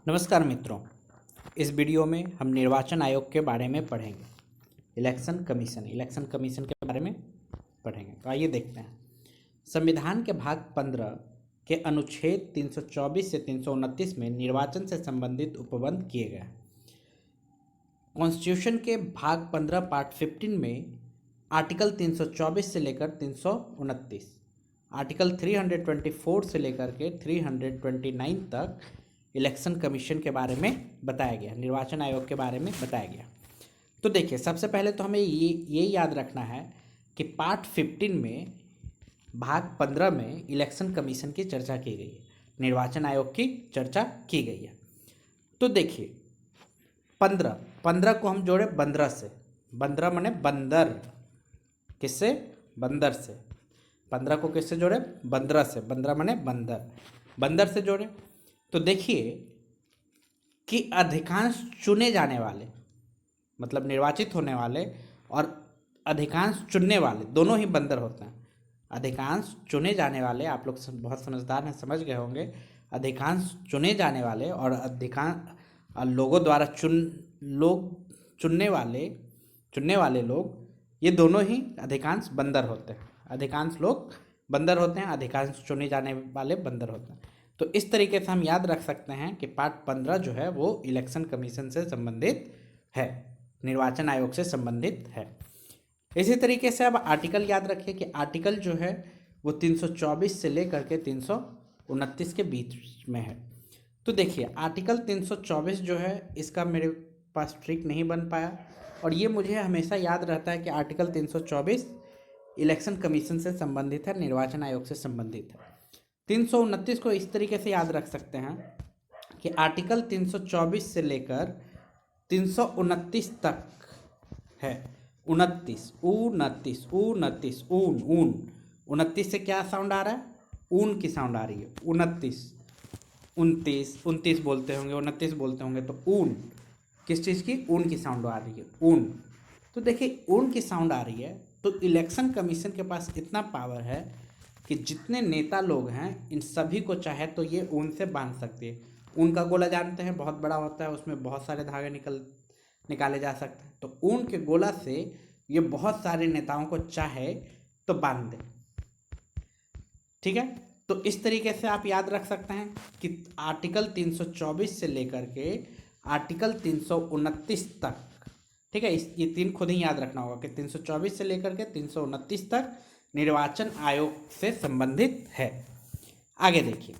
नमस्कार मित्रों, इस वीडियो में हम निर्वाचन आयोग के बारे में पढ़ेंगे। इलेक्शन कमीशन के बारे में पढ़ेंगे। तो आइए देखते हैं। संविधान के भाग 15 के अनुच्छेद 324 से 329 में निर्वाचन से संबंधित उपबंध किए गए हैं। कॉन्स्टिट्यूशन के भाग 15 पार्ट 15 में आर्टिकल 324 से लेकर 329, आर्टिकल 324 से लेकर के 329 तक इलेक्शन कमीशन के बारे में बताया गया, निर्वाचन आयोग के बारे में बताया गया। तो देखिए, सबसे पहले तो हमें ये याद रखना है कि पार्ट 15 में भाग 15 में इलेक्शन कमीशन की चर्चा की गई है, निर्वाचन आयोग की चर्चा की गई है। तो देखिए, 15 को हम जोड़े 15 से, 15 माने बंदर, किससे? बंदर से। 15 को किससे जोड़े? 15 से। 15 माने बंदर, बंदर से जोड़े। तो देखिए कि अधिकांश चुने जाने वाले, मतलब निर्वाचित होने वाले और अधिकांश चुनने वाले दोनों ही बंदर होते हैं। अधिकांश चुने जाने वाले, आप लोग बहुत समझदार हैं, समझ गए होंगे। अधिकांश चुने जाने वाले और अधिकांश लोगों द्वारा चुनने वाले लोग, ये दोनों ही अधिकांश बंदर होते हैं। अधिकांश लोग बंदर होते हैं, अधिकांश चुने जाने वाले बंदर होते हैं। तो इस तरीके से हम याद रख सकते हैं कि पार्ट 15 जो है वो इलेक्शन कमीशन से संबंधित है, निर्वाचन आयोग से संबंधित है। इसी तरीके से अब आर्टिकल याद रखिए कि आर्टिकल जो है वो 324 से लेकर के 329 के बीच में है। तो देखिए, आर्टिकल 324 जो है, इसका मेरे पास ट्रिक नहीं बन पाया, और ये मुझे हमेशा याद रहता है कि आर्टिकल 324 इलेक्शन कमीशन से संबंधित है, निर्वाचन आयोग से संबंधित है। 329 को इस तरीके से याद रख सकते हैं कि आर्टिकल 324 से लेकर 329 तक है। 29 से क्या साउंड आ रहा है? ऊन की साउंड आ रही है। 29 बोलते होंगे, 29 बोलते होंगे, तो ऊन, किस चीज़ की? ऊन की साउंड आ रही है, ऊन। तो देखिए, ऊन की साउंड आ रही है, तो इलेक्शन कमीशन के पास इतना पावर है कि जितने नेता लोग हैं, इन सभी को चाहे तो ये ऊन से बांध सकते हैं। ऊन का गोला जानते हैं, बहुत बड़ा होता है, उसमें बहुत सारे धागे निकाले जा सकते हैं। तो ऊन के गोला से ये बहुत सारे नेताओं को चाहे तो बांध दे। ठीक है, तो इस तरीके से आप याद रख सकते हैं कि आर्टिकल 324 से लेकर के आर्टिकल 329 तक, ठीक है, ये तीन खुद ही याद रखना होगा कि 324 से लेकर के 329 तक निर्वाचन आयोग से संबंधित है। आगे देखिए,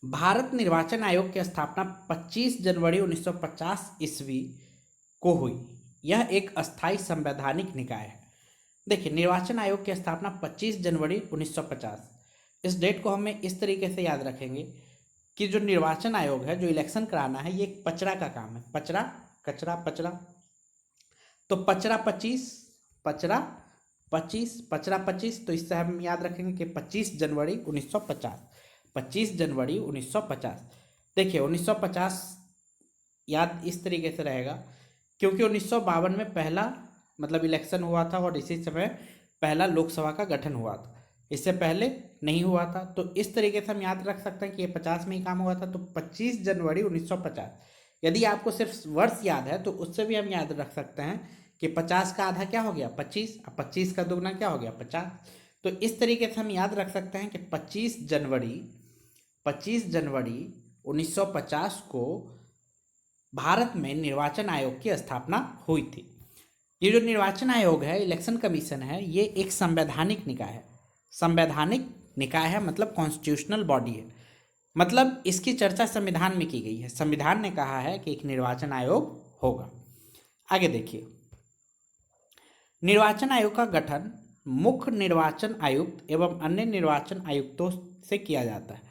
भारत निर्वाचन आयोग की स्थापना 25 जनवरी 1950 ईस्वी को हुई। यह एक अस्थायी संवैधानिक निकाय है। देखिए, निर्वाचन आयोग की स्थापना 25 जनवरी 1950, इस डेट को हमें इस तरीके से याद रखेंगे कि जो निर्वाचन आयोग है, जो इलेक्शन कराना है, ये एक पचड़ा का काम है। पचड़ा, कचरा, पचड़ा। तो पचड़ा 25, तो इससे हम याद रखेंगे कि 25 जनवरी 1950। 25 जनवरी 1950। देखिए, 1950 याद इस तरीके से रहेगा क्योंकि 1952 में पहला मतलब इलेक्शन हुआ था, और इसी समय पहला लोकसभा का गठन हुआ था। इससे पहले नहीं हुआ था। तो इस तरीके से हम याद रख सकते हैं कि ये 50 में ही काम हुआ था। तो 25 जनवरी 1950। यदि आपको सिर्फ वर्ष याद है तो उससे भी हम याद रख सकते हैं कि 50 का आधा क्या हो गया? 25। अब 25 का दुगना क्या हो गया? 50। तो इस तरीके से हम याद रख सकते हैं कि 25 जनवरी 1950 को भारत में निर्वाचन आयोग की स्थापना हुई थी। ये जो निर्वाचन आयोग है, इलेक्शन कमीशन है, ये एक संवैधानिक निकाय है। संवैधानिक निकाय है मतलब कॉन्स्टिट्यूशनल बॉडी है, मतलब इसकी चर्चा संविधान में की गई है। संविधान ने कहा है कि एक निर्वाचन आयोग होगा। आगे देखिए, निर्वाचन आयोग का गठन मुख्य निर्वाचन आयुक्त एवं अन्य निर्वाचन आयुक्तों से किया जाता है,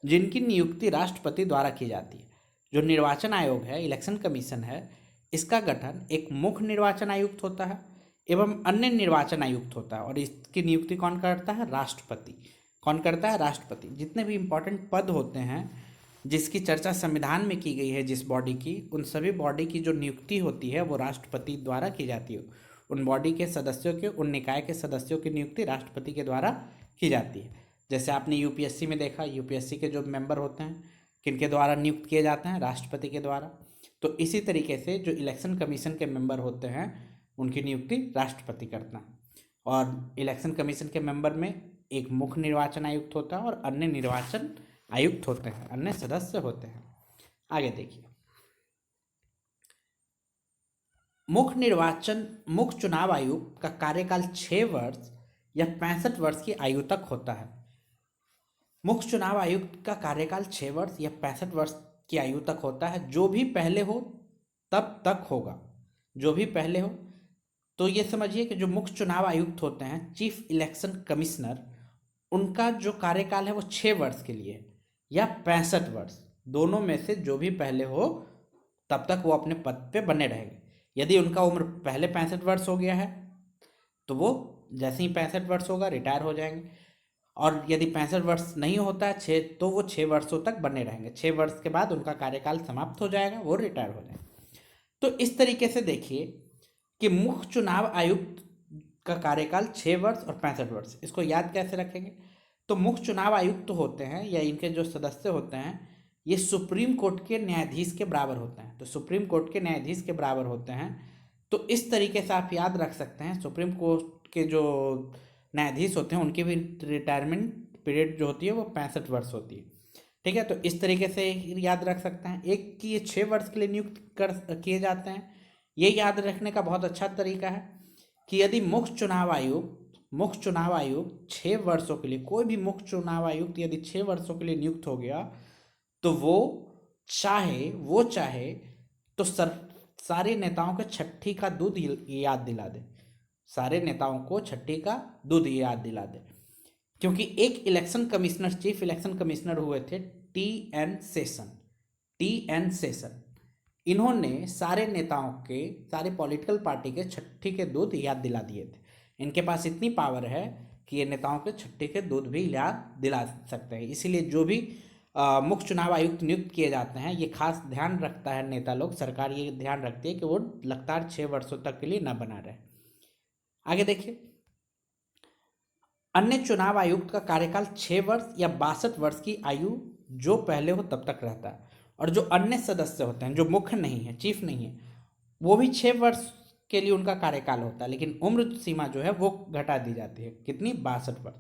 जिनकी नियुक्ति राष्ट्रपति द्वारा की जाती है। जो निर्वाचन आयोग है, इलेक्शन कमीशन है, इसका गठन एक मुख्य निर्वाचन आयुक्त होता है एवं अन्य निर्वाचन आयुक्त होता है, और इसकी नियुक्ति कौन करता है? राष्ट्रपति। कौन करता है? राष्ट्रपति। जितने भी इंपॉर्टेंट पद होते हैं जिसकी चर्चा संविधान में की गई है, जिस बॉडी की, उन सभी बॉडी की जो नियुक्ति होती है वो राष्ट्रपति द्वारा की जाती है। उन बॉडी के सदस्यों के, उन निकाय के सदस्यों की नियुक्ति राष्ट्रपति के द्वारा की जाती है। जैसे आपने यूपीएससी में देखा, यूपीएससी के जो मेंबर होते हैं, किनके द्वारा नियुक्त किए जाते हैं? राष्ट्रपति के द्वारा। तो इसी तरीके से जो इलेक्शन कमीशन के मेंबर होते हैं उनकी नियुक्ति राष्ट्रपति करता है। और इलेक्शन कमीशन के मेंबर में एक मुख्य निर्वाचन आयुक्त होता है और अन्य निर्वाचन आयुक्त होते हैं, अन्य सदस्य होते हैं। आगे देखिए, मुख्य चुनाव आयुक्त का कार्यकाल 6 वर्ष या 65 वर्ष की आयु तक होता है। मुख्य चुनाव आयुक्त का कार्यकाल 6 वर्ष या 65 वर्ष की आयु तक होता है। जो भी पहले हो तब तक होगा, जो भी पहले हो। तो ये समझिए कि जो मुख्य चुनाव आयुक्त होते हैं, चीफ इलेक्शन कमिश्नर, उनका जो कार्यकाल है वो 6 वर्ष के लिए या 65 वर्ष, दोनों में से जो भी पहले हो तब तक वो अपने पद पे बने रहेंगे। यदि उनका उम्र पहले 65 वर्ष हो गया है तो वो जैसे ही 65 वर्ष होगा रिटायर हो जाएंगे, और यदि 65 वर्ष नहीं होता है तो वो 6 वर्षों तक बने रहेंगे। 6 वर्ष के बाद उनका कार्यकाल समाप्त हो जाएगा, वो रिटायर हो जाएंगे। तो इस तरीके से देखिए कि मुख्य चुनाव आयुक्त का कार्यकाल 6 वर्ष और 65 वर्ष। इसको याद कैसे रखेंगे? तो मुख्य चुनाव आयुक्त होते हैं या इनके जो सदस्य होते हैं, ये सुप्रीम कोर्ट के न्यायाधीश के बराबर होते हैं। तो सुप्रीम कोर्ट के न्यायाधीश के बराबर होते हैं। तो इस तरीके से आप याद रख सकते हैं, सुप्रीम कोर्ट के जो न्यायाधीश होते हैं उनकी भी रिटायरमेंट पीरियड जो होती है वो 65 वर्ष होती है। ठीक है, तो इस तरीके से याद रख सकते हैं। एक कि ये 6 वर्ष के लिए नियुक्त किए जाते हैं। ये याद रखने का बहुत अच्छा तरीका है कि यदि मुख्य चुनाव आयुक्त 6 वर्षों के लिए, कोई भी मुख्य चुनाव आयुक्त यदि 6 वर्षों के लिए नियुक्त हो गया तो वो चाहे तो सारे नेताओं को छठी का दूध याद दिला दे, सारे नेताओं को छठी का दूध याद दिला दे। क्योंकि एक election commissioner, chief election commissioner हुए थे टी एन सेशन। इन्होंने सारे नेताओं के, सारे पॉलिटिकल पार्टी के छठी के दूध याद दिला दिए थे। इनके पास इतनी पावर है कि ये नेताओं के छठी के दूध भी याद दिला सकते हैं। इसीलिए जो भी मुख्य चुनाव आयुक्त नियुक्त किए जाते हैं, ये खास ध्यान रखता है नेता लोग, सरकार ये ध्यान रखती है कि वो लगातार 6 वर्षों तक के लिए न बना रहे। आगे देखिए, अन्य चुनाव आयुक्त का कार्यकाल 6 वर्ष या 62 वर्ष की आयु जो पहले हो तब तक रहता है। और जो अन्य सदस्य होते हैं, जो मुख्य नहीं है, चीफ नहीं है, वो भी 6 वर्ष के लिए उनका कार्यकाल होता है, लेकिन उम्र सीमा जो है वो घटा दी जाती है। कितनी? 62 वर्ष।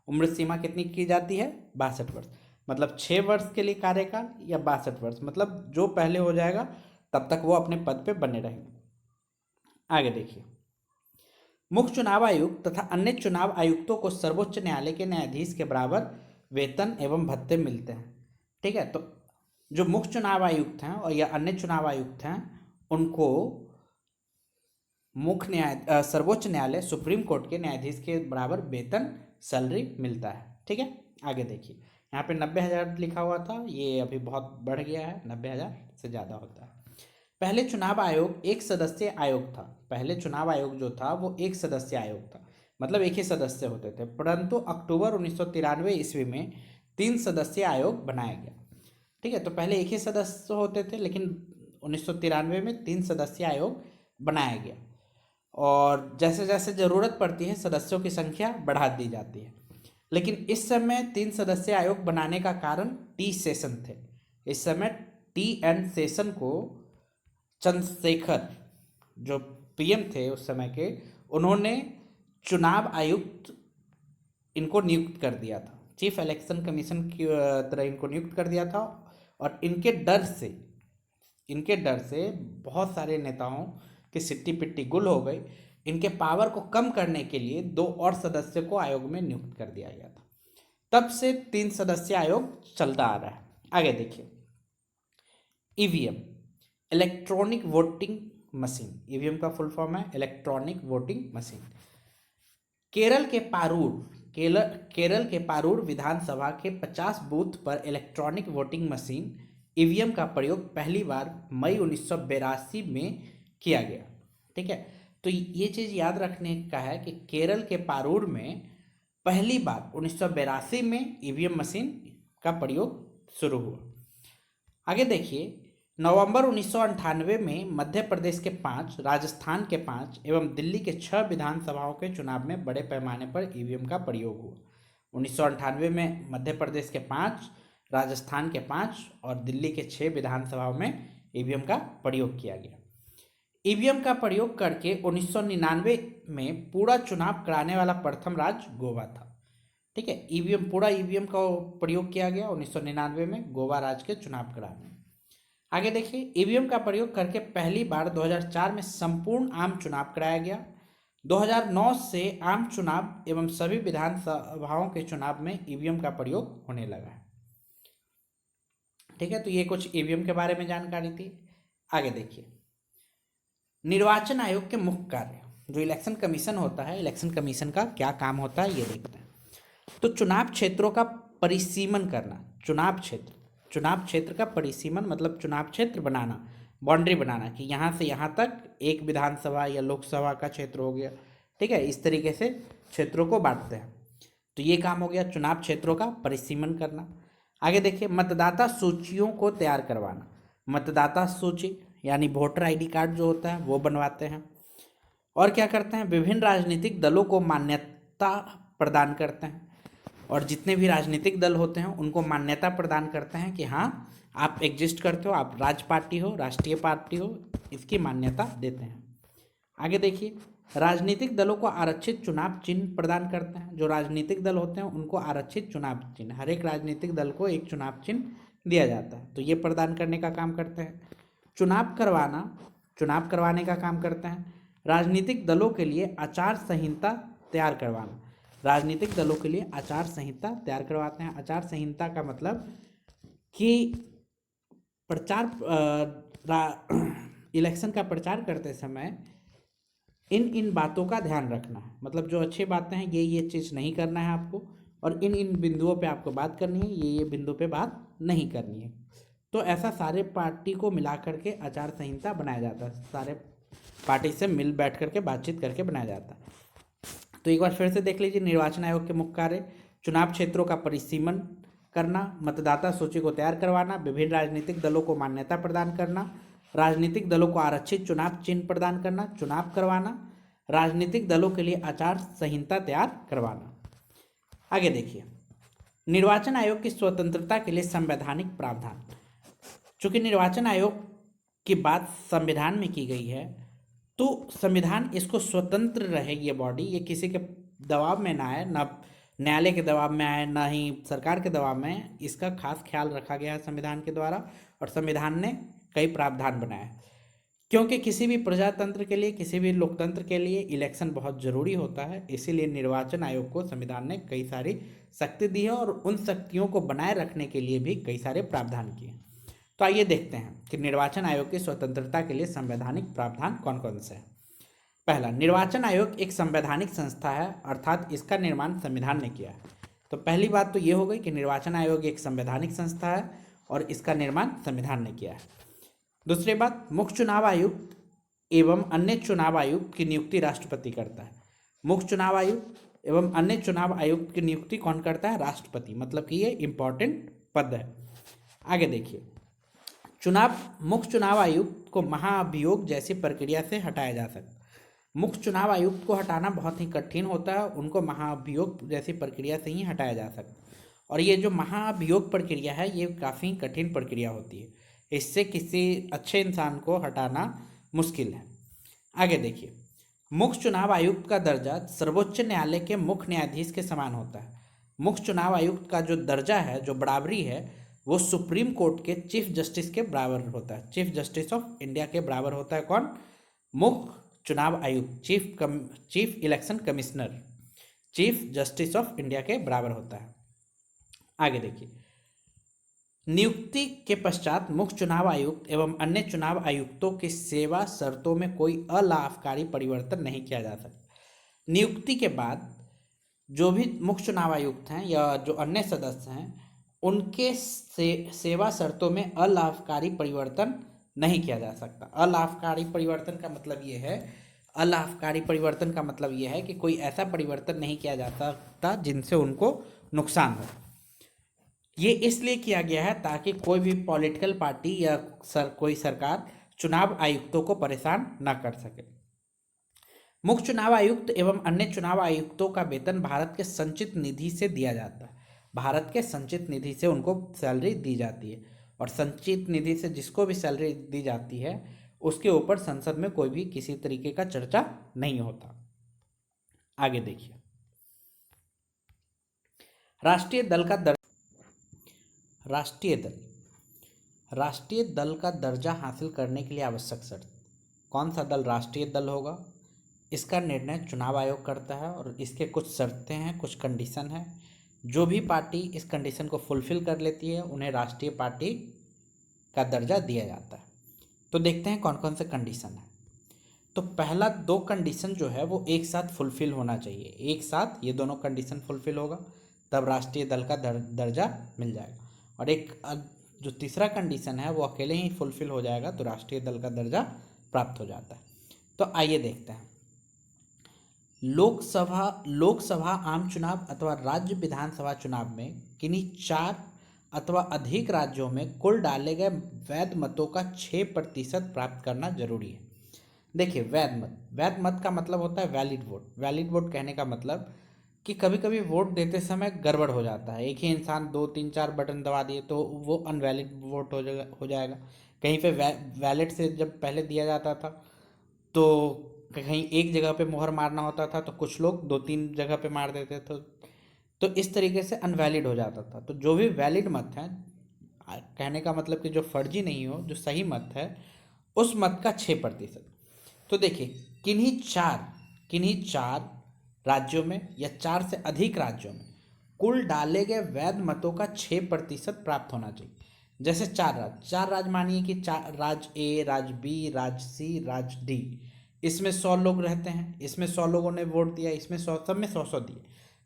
उम्र सीमा कितनी की जाती है? 62 वर्ष। मतलब 6 वर्ष के लिए कार्यकाल या 62 वर्ष, मतलब जो पहले हो जाएगा तब तक वो अपने पद पे बने रहेंगे। आगे देखिए, मुख्य चुनाव आयुक्त तथा अन्य चुनाव आयुक्तों को सर्वोच्च न्यायालय के न्यायाधीश के बराबर वेतन एवं भत्ते मिलते हैं। ठीक है, तो जो मुख्य चुनाव आयुक्त हैं और या अन्य चुनाव आयुक्त हैं उनको सर्वोच्च न्यायालय, सुप्रीम कोर्ट के न्यायाधीश के बराबर वेतन, सैलरी मिलता है। ठीक है, आगे देखिए, यहाँ पे 90,000 लिखा हुआ था, ये अभी बहुत बढ़ गया है, 90,000 से ज़्यादा होता है। पहले चुनाव आयोग एक सदस्यीय आयोग था। पहले चुनाव आयोग जो था वो एक सदस्यीय आयोग था, मतलब एक ही सदस्य होते थे। परंतु अक्टूबर 1993 ईस्वी में 3 सदस्यीय आयोग बनाया गया। ठीक है, तो पहले एक ही सदस्य होते थे, लेकिन 1993 में 3 सदस्यीय आयोग बनाया गया। और जैसे जैसे ज़रूरत पड़ती है सदस्यों की संख्या बढ़ा दी जाती है। लेकिन इस समय 3 सदस्यीय आयोग बनाने का कारण टी सेशन थे। इस समय टी एन सेशन को चंद्रशेखर, जो पीएम थे उस समय के, उन्होंने चुनाव आयुक्त इनको नियुक्त कर दिया था, चीफ इलेक्शन कमीशन की तरह इनको नियुक्त कर दिया था। और इनके डर से बहुत सारे नेताओं की सिट्टी पिट्टी गुल हो गई। इनके पावर को कम करने के लिए 2 और सदस्य को आयोग में नियुक्त कर दिया गया था। तब से 3 सदस्यीय आयोग चलता आ रहा है। आगे देखिए, EVM, electronic voting machine. EVM का फुल फॉर्म है इलेक्ट्रॉनिक वोटिंग मशीन। केरल के पारूर विधानसभा के 50 बूथ पर इलेक्ट्रॉनिक वोटिंग मशीन ईवीएम का प्रयोग पहली बार मई 1982 में किया गया। ठीक है, तो ये चीज़ याद रखने का है कि केरल के पारूर में पहली बार 1982 में ईवीएम मशीन का प्रयोग शुरू हुआ। आगे देखिए, नवंबर 1998 में मध्य प्रदेश के 5, राजस्थान के 5 एवं दिल्ली के 6 विधानसभाओं के चुनाव में बड़े पैमाने पर ईवीएम का प्रयोग हुआ। 1998 में मध्य प्रदेश के 5, राजस्थान के 5 और दिल्ली के 6 विधानसभाओं में ईवीएम का प्रयोग किया गया। ईवीएम का प्रयोग करके 1999 में पूरा चुनाव कराने वाला प्रथम राज्य गोवा था। ठीक है, पूरा ईवीएम का प्रयोग किया गया 1999 में गोवा राज्य के चुनाव कराने। आगे देखिए, ईवीएम का प्रयोग करके पहली बार 2004 में संपूर्ण आम चुनाव कराया गया। 2009 से आम चुनाव एवं सभी विधानसभाओं के चुनाव में ईवीएम का प्रयोग होने लगा है। ठीक है, तो ये कुछ ईवीएम के बारे में जानकारी थी। आगे देखिए, निर्वाचन आयोग के मुख्य कार्य, जो इलेक्शन कमीशन होता है, इलेक्शन कमीशन का क्या काम होता है ये देखते हैं। तो चुनाव क्षेत्रों का परिसीमन करना, चुनाव क्षेत्र का परिसीमन मतलब चुनाव क्षेत्र बनाना, बाउंड्री बनाना कि यहाँ से यहाँ तक एक विधानसभा या लोकसभा का क्षेत्र हो गया। ठीक है, इस तरीके से क्षेत्रों को बांटते हैं। तो ये काम हो गया चुनाव क्षेत्रों का परिसीमन करना। आगे देखिए, मतदाता सूचियों को तैयार करवाना, मतदाता सूची यानी वोटर आईडी कार्ड जो होता है वो बनवाते हैं। और क्या करते हैं, विभिन्न राजनीतिक दलों को मान्यता प्रदान करते हैं, और जितने भी राजनीतिक दल होते हैं उनको मान्यता प्रदान करते हैं कि हाँ आप एग्जिस्ट करते हो, आप राज पार्टी हो, राष्ट्रीय पार्टी हो, इसकी मान्यता देते हैं। आगे देखिए, राजनीतिक दलों को आरक्षित चुनाव चिन्ह प्रदान करते हैं। जो राजनीतिक दल होते हैं उनको आरक्षित चुनाव चिन्ह, हर एक राजनीतिक दल को एक चुनाव चिन्ह दिया जाता है, तो ये प्रदान करने का काम करते हैं। चुनाव करवाने का काम करते हैं। राजनीतिक दलों के लिए आचार संहिता तैयार करवाना, राजनीतिक दलों के लिए आचार संहिता तैयार करवाते हैं। आचार संहिता का मतलब कि इलेक्शन का प्रचार करते समय इन बातों का ध्यान रखना है, मतलब जो अच्छी बातें हैं ये चीज़ नहीं करना है आपको, और इन बिंदुओं पे आपको बात करनी है, ये बिंदु पे बात नहीं करनी है। तो ऐसा सारे पार्टी को मिला करके आचार संहिता बनाया जाता है, सारे पार्टी से मिल बैठ करके बातचीत करके बनाया जाता है। तो एक बार फिर से देख लीजिए, निर्वाचन आयोग के मुख्य कार्य, चुनाव क्षेत्रों का परिसीमन करना, मतदाता सूची को तैयार करवाना, विभिन्न राजनीतिक दलों को मान्यता प्रदान करना, राजनीतिक दलों को आरक्षित चुनाव चिन्ह प्रदान करना, चुनाव करवाना, राजनीतिक दलों के लिए आचार संहिता तैयार करवाना। आगे देखिए, निर्वाचन आयोग की स्वतंत्रता के लिए संवैधानिक प्रावधान। चूंकि निर्वाचन आयोग की बात संविधान में की गई है, तो संविधान इसको स्वतंत्र रहे, ये बॉडी, ये किसी के दबाव में ना आए, ना न्यायालय के दबाव में आए, ना ही सरकार के दबाव में, इसका खास ख्याल रखा गया है संविधान के द्वारा, और संविधान ने कई प्रावधान बनाए। क्योंकि किसी भी प्रजातंत्र के लिए, किसी भी लोकतंत्र के लिए इलेक्शन बहुत ज़रूरी होता है, इसीलिए निर्वाचन आयोग को संविधान ने कई सारी शक्ति दी है, और उन शक्तियों को बनाए रखने के लिए भी कई सारे प्रावधान किए। तो आइए देखते हैं कि निर्वाचन आयोग की स्वतंत्रता के लिए संवैधानिक प्रावधान कौन कौन से हैं। पहला, निर्वाचन आयोग एक संवैधानिक संस्था है, अर्थात इसका निर्माण संविधान ने किया है। तो पहली बात तो ये हो गई कि निर्वाचन आयोग एक संवैधानिक संस्था है और इसका निर्माण संविधान ने किया है। दूसरी बात, मुख्य चुनाव आयुक्त एवं अन्य चुनाव आयुक्त की नियुक्ति राष्ट्रपति करता है। मुख्य चुनाव आयुक्त एवं अन्य चुनाव आयुक्त की नियुक्ति कौन करता है? राष्ट्रपति, मतलब कि ये इंपॉर्टेंट पद है। आगे देखिए, मुख्य चुनाव आयुक्त को महाअभियोग जैसी प्रक्रिया से हटाया जा सकता है। मुख्य चुनाव आयुक्त को हटाना बहुत ही कठिन होता है, उनको महाअभियोग जैसी प्रक्रिया से ही हटाया जा सकता है। और ये जो महाअभियोग प्रक्रिया है ये काफ़ी कठिन प्रक्रिया होती है, इससे किसी अच्छे इंसान को हटाना मुश्किल है। आगे देखिए, मुख्य चुनाव आयुक्त का दर्जा सर्वोच्च न्यायालय के मुख्य न्यायाधीश के समान होता है। मुख्य चुनाव आयुक्त का जो दर्जा है, जो बराबरी है, वो सुप्रीम कोर्ट के चीफ जस्टिस के बराबर होता है। चीफ जस्टिस ऑफ इंडिया के बराबर होता है कौन? मुख्य चुनाव आयुक्त, chief election commissioner, chief justice of India के बराबर होता है। आगे देखिए, नियुक्ति के पश्चात मुख्य चुनाव आयुक्त एवं अन्य चुनाव आयुक्तों की सेवा शर्तों में कोई अलाभकारी परिवर्तन नहीं किया जा सकता। नियुक्ति के बाद जो भी मुख्य चुनाव आयुक्त हैं या जो अन्य सदस्य हैं, उनके सेवा शर्तों में अलाभकारी परिवर्तन नहीं किया जा सकता। अलाभकारी परिवर्तन का मतलब ये है कि कोई ऐसा परिवर्तन नहीं किया जा सकता जिनसे उनको नुकसान हो। ये इसलिए किया गया है ताकि कोई भी पॉलिटिकल पार्टी या कोई सरकार चुनाव आयुक्तों को परेशान ना कर सके। मुख्य चुनाव आयुक्त एवं अन्य चुनाव आयुक्तों का वेतन भारत के संचित निधि से दिया जाता है। भारत के संचित निधि से उनको सैलरी दी जाती है, और संचित निधि से जिसको भी सैलरी दी जाती है उसके ऊपर संसद में कोई भी किसी तरीके का चर्चा नहीं होता। आगे देखिए, राष्ट्रीय दल का राष्ट्रीय दल का दर्जा हासिल करने के लिए आवश्यक शर्त। कौन सा दल राष्ट्रीय दल होगा, इसका निर्णय चुनाव आयोग करता है, और इसके कुछ शर्तें हैं, कुछ कंडीशन है। जो भी पार्टी इस कंडीशन को फुलफिल कर लेती है उन्हें राष्ट्रीय पार्टी का दर्जा दिया जाता है। तो देखते हैं कौन कौन से कंडीशन है। तो पहला 2 कंडीशन जो है वो एक साथ फुलफिल होना चाहिए, एक साथ ये दोनों कंडीशन फुलफिल होगा तब राष्ट्रीय दल का दर्जा मिल जाएगा। और एक जो तीसरा कंडीशन है वो अकेले ही फुलफिल हो जाएगा तो राष्ट्रीय दल का दर्जा प्राप्त हो जाता है। तो आइए देखते हैं, लोकसभा आम चुनाव अथवा राज्य विधानसभा चुनाव में किन्हीं 4 अथवा अधिक राज्यों में कुल डाले गए वैध मतों का 6% प्राप्त करना जरूरी है। देखिए, वैध मत का मतलब होता है वैलिड वोट। वैलिड वोट कहने का मतलब कि कभी कभी वोट देते समय गड़बड़ हो जाता है, एक ही इंसान 2 3 4 बटन दबा दिए तो वो अनवैलिड वोट हो जाएगा। कहीं पे वैलिड से जब पहले दिया जाता था तो कहीं एक जगह पे मोहर मारना होता था तो कुछ लोग 2 3 जगह पे मार देते थे, तो इस तरीके से अनवैलिड हो जाता था। तो जो भी वैलिड मत है, कहने का मतलब कि जो फर्जी नहीं हो, जो सही मत है, उस मत का 6%। तो देखिए, किन्हीं चार राज्यों में या 4 से अधिक राज्यों में कुल डाले गए वैध मतों का 6% प्राप्त होना चाहिए। जैसे 4 राज्य मानिए कि राज्य ए, राज्य बी, राज्य सी, राज्य डी, इसमें 100 लोग रहते हैं, इसमें 100 लोगों ने वोट दिया, इसमें 100, सब में 100 दिए,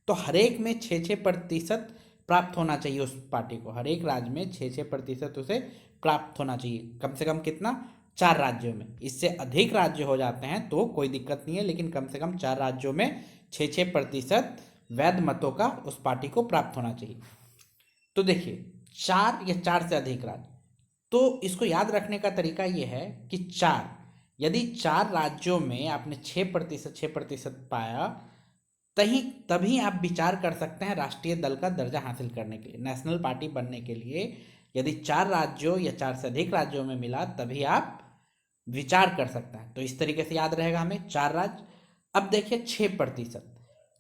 तो हर एक में 6% प्राप्त होना चाहिए उस पार्टी को। हर एक राज्य में 6% उसे प्राप्त होना चाहिए। कम से कम कितना? 4 राज्यों में। इससे अधिक राज्य हो जाते हैं तो कोई दिक्कत नहीं है, लेकिन कम से कम 4 राज्यों में 6% वैध मतों का उस पार्टी को प्राप्त होना चाहिए। तो देखिए, 4 या 4 से अधिक राज्य, तो इसको याद रखने का तरीका यह है कि यदि 4 राज्यों में आपने 6% पाया, तभी आप विचार कर सकते हैं राष्ट्रीय दल का दर्जा हासिल करने के लिए। नेशनल पार्टी बनने के लिए यदि 4 राज्यों या 4 से अधिक राज्यों में मिला तभी आप विचार कर सकते हैं। तो इस तरीके से याद रहेगा हमें 4 राज्य। अब देखिए 6%,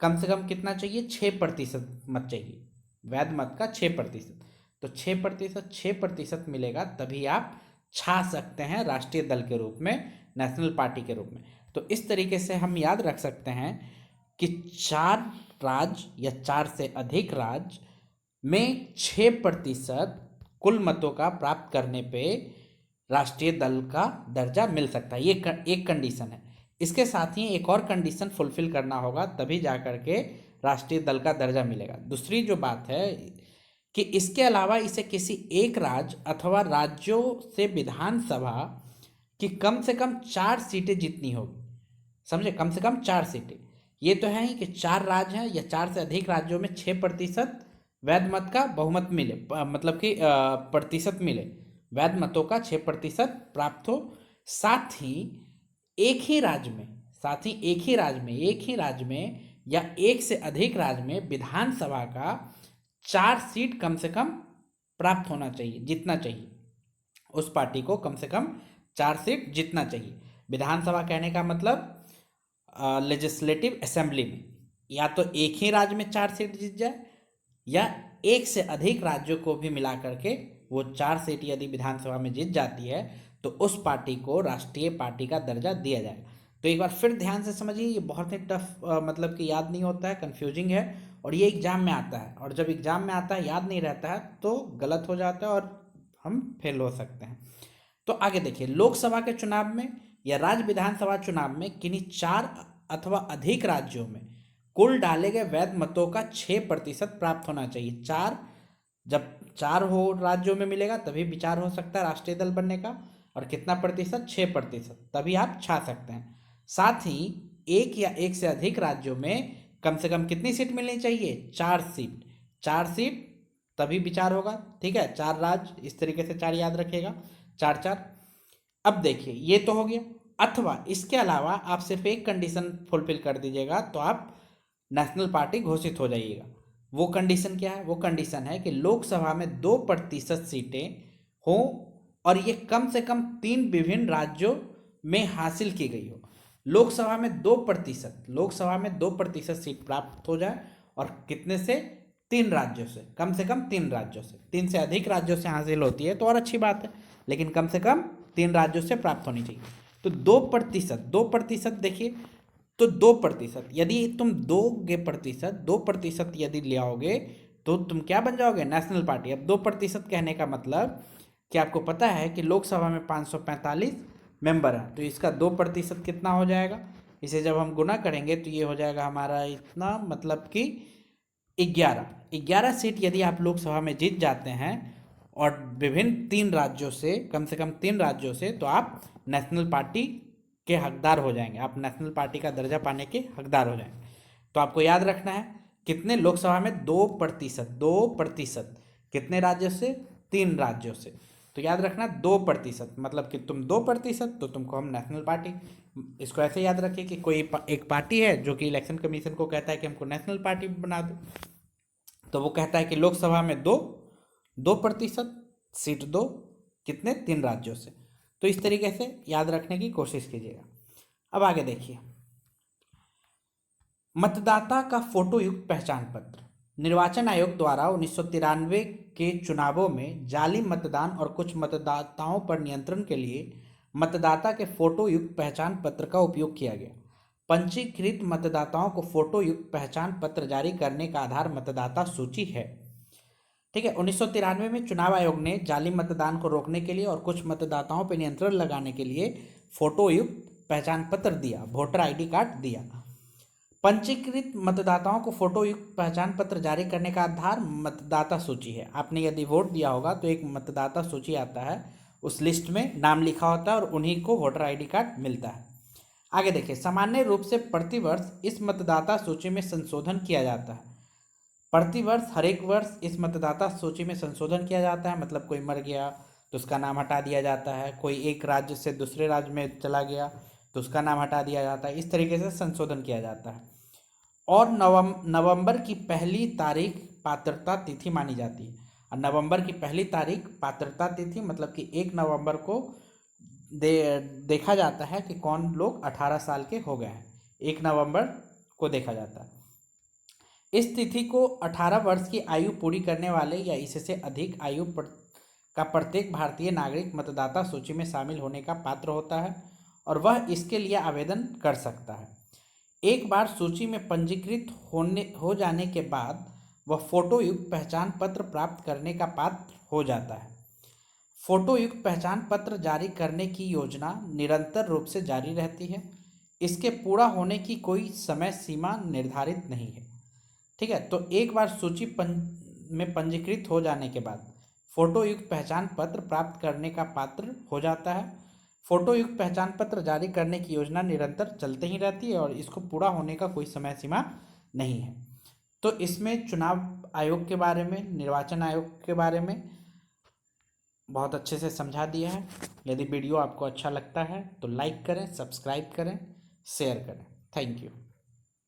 कम से कम कितना चाहिए? 6% मत चाहिए, वैध मत का 6%। तो 6% मिलेगा तभी आप छा सकते हैं राष्ट्रीय दल के रूप में, नेशनल पार्टी के रूप में। तो इस तरीके से हम याद रख सकते हैं कि 4 राज्य या 4 से अधिक राज्य में 6% कुल मतों का प्राप्त करने पे राष्ट्रीय दल का दर्जा मिल सकता है। ये एक कंडीशन है। इसके साथ ही एक और कंडीशन फुलफिल करना होगा तभी जा करके राष्ट्रीय दल का दर्जा मिलेगा। दूसरी जो बात है कि इसके अलावा इसे किसी एक राज्य अथवा राज्यों से विधानसभा की कम से कम 4 सीटें जीतनी होगी। समझे? कम से कम 4 सीटें। ये तो है ही कि 4 राज्य हैं या 4 से अधिक राज्यों में 6% वैध मत का बहुमत मिले, मतलब कि प्रतिशत मिले, वैध मतों का 6% प्राप्त हो। साथ ही एक ही राज्य में या एक से अधिक राज्य में विधानसभा का 4 सीट कम से कम प्राप्त होना चाहिए, जीतना चाहिए। उस पार्टी को कम से कम 4 सीट जीतना चाहिए। विधानसभा कहने का मतलब लेजिस्लेटिव असेंबली में या तो एक ही राज्य में 4 सीट जीत जाए या एक से अधिक राज्यों को भी मिला करके वो 4 सीट यदि विधानसभा में जीत जाती है तो उस पार्टी को राष्ट्रीय पार्टी का दर्जा दिया जाएगा। तो एक बार फिर ध्यान से समझिए, ये बहुत ही टफ मतलब कि याद नहीं होता है, कंफ्यूजिंग है, और ये एग्जाम में आता है, और जब एग्जाम में आता है याद नहीं रहता है तो गलत हो जाता है और हम फेल हो सकते हैं। तो आगे देखिए, लोकसभा के चुनाव में या राज्य विधानसभा चुनाव में किन्हीं 4 अथवा अधिक राज्यों में कुल डाले गए वैध मतों का 6% प्राप्त होना चाहिए। जब 4 हो राज्यों में मिलेगा तभी विचार हो सकता है राष्ट्रीय दल बनने का, और कितना प्रतिशत? 6%, तभी आप छा सकते हैं। साथ ही एक या एक से अधिक राज्यों में कम से कम कितनी सीट मिलनी चाहिए? 4 सीट, तभी विचार होगा। ठीक है, 4 राज्य, इस तरीके से 4 याद रखिएगा, 4 अब देखिए, ये तो हो गया। अथवा इसके अलावा आप सिर्फ एक कंडीशन फुलफिल कर दीजिएगा तो आप नेशनल पार्टी घोषित हो जाइएगा। वो कंडीशन क्या है? वो कंडीशन है कि लोकसभा में 2% सीटें हों और ये कम से कम 3 विभिन्न राज्यों में हासिल की गई हो। लोकसभा में 2%, लोकसभा में 2% सीट प्राप्त हो जाए और कितने से? 3 राज्यों से, कम से कम 3 राज्यों से। 3 से अधिक राज्यों से हासिल होती है तो और अच्छी बात है, लेकिन कम से कम 3 राज्यों से प्राप्त होनी चाहिए। तो 2%, देखिए, तो 2%, यदि तुम 2% यदि ले आओगे तो तुम क्या बन जाओगे? National party. अब 2% कहने का मतलब कि आपको पता है कि लोकसभा में 545 मेंबर हैं, तो इसका 2% कितना हो जाएगा? इसे जब हम गुना करेंगे तो ये हो जाएगा हमारा इतना, मतलब कि 11 सीट यदि आप लोकसभा में जीत जाते हैं और विभिन्न 3 राज्यों से, कम से कम 3 राज्यों से, तो आप नेशनल पार्टी के हकदार हो जाएंगे, आप नेशनल पार्टी का दर्जा पाने के हकदार हो जाएंगे। तो आपको याद रखना है कितने? लोकसभा में 2%, कितने राज्यों से? 3 राज्यों से। तो याद रखना 2%, मतलब कि तुम 2%, तो तुमको हम नेशनल पार्टी। इसको ऐसे याद रखिए कि कोई एक पार्टी है जो कि इलेक्शन कमीशन को कहता है कि हमको नेशनल पार्टी बना दो, तो वो कहता है कि लोकसभा में 2% सीट दो, कितने? 3 राज्यों से। तो इस तरीके से याद रखने की कोशिश कीजिएगा। अब आगे देखिए, मतदाता का फोटो युक्त पहचान पत्र। निर्वाचन आयोग द्वारा 1993 के चुनावों में जाली मतदान और कुछ मतदाताओं पर नियंत्रण के लिए मतदाता के फोटो युक्त पहचान पत्र का उपयोग किया गया। पंजीकृत मतदाताओं को फोटो युक्त पहचान पत्र जारी करने का आधार मतदाता सूची है। ठीक है, 1993 में चुनाव आयोग ने जाली मतदान को रोकने के लिए और कुछ मतदाताओं पर नियंत्रण लगाने के लिए फोटो युक्त पहचान पत्र दिया, वोटर आईडी कार्ड दिया। पंजीकृत मतदाताओं को फोटो युक्त पहचान पत्र जारी करने का आधार मतदाता सूची है। आपने यदि वोट दिया होगा तो एक मतदाता सूची आता है, उस लिस्ट में नाम लिखा होता है और उन्हीं को वोटर आईडी कार्ड मिलता है। आगे देखिए, सामान्य रूप से प्रतिवर्ष इस मतदाता सूची में संशोधन किया जाता है। प्रतिवर्ष, हर एक वर्ष इस मतदाता सूची में संशोधन किया जाता है, मतलब कोई मर गया तो उसका नाम हटा दिया जाता है, कोई एक राज्य से दूसरे राज्य में चला गया तो उसका नाम हटा दिया जाता है। इस तरीके से संशोधन किया जाता है। और नवंबर की पहली तारीख पात्रता तिथि मानी जाती है। और नवंबर की पहली तारीख पात्रता तिथि, मतलब कि 1 नवंबर को देखा जाता है कि कौन लोग 18 साल के हो गए हैं। 1 नवंबर को देखा जाता है। इस तिथि को 18 वर्ष की आयु पूरी करने वाले या इससे अधिक आयु का प्रत्येक भारतीय नागरिक मतदाता सूची में शामिल होने का पात्र होता है और वह इसके लिए आवेदन कर सकता है। एक बार सूची में पंजीकृत हो जाने के बाद वह फोटो युक्त पहचान पत्र प्राप्त करने का पात्र हो जाता है। फोटो युक्त पहचान पत्र जारी करने की योजना निरंतर रूप से जारी रहती है। इसके पूरा होने की कोई समय सीमा निर्धारित नहीं है। ठीक है, तो एक बार सूची में पंजीकृत हो जाने के बाद फोटो युक्त पहचान पत्र प्राप्त करने का पात्र हो जाता है। फोटो युक्त पहचान पत्र जारी करने की योजना निरंतर चलते ही रहती है और इसको पूरा होने का कोई समय सीमा नहीं है। तो इसमें चुनाव आयोग के बारे में, निर्वाचन आयोग के बारे में बहुत अच्छे से समझा दिया है। यदि वीडियो आपको अच्छा लगता है तो लाइक करें, सब्सक्राइब करें, शेयर करें। Thank you.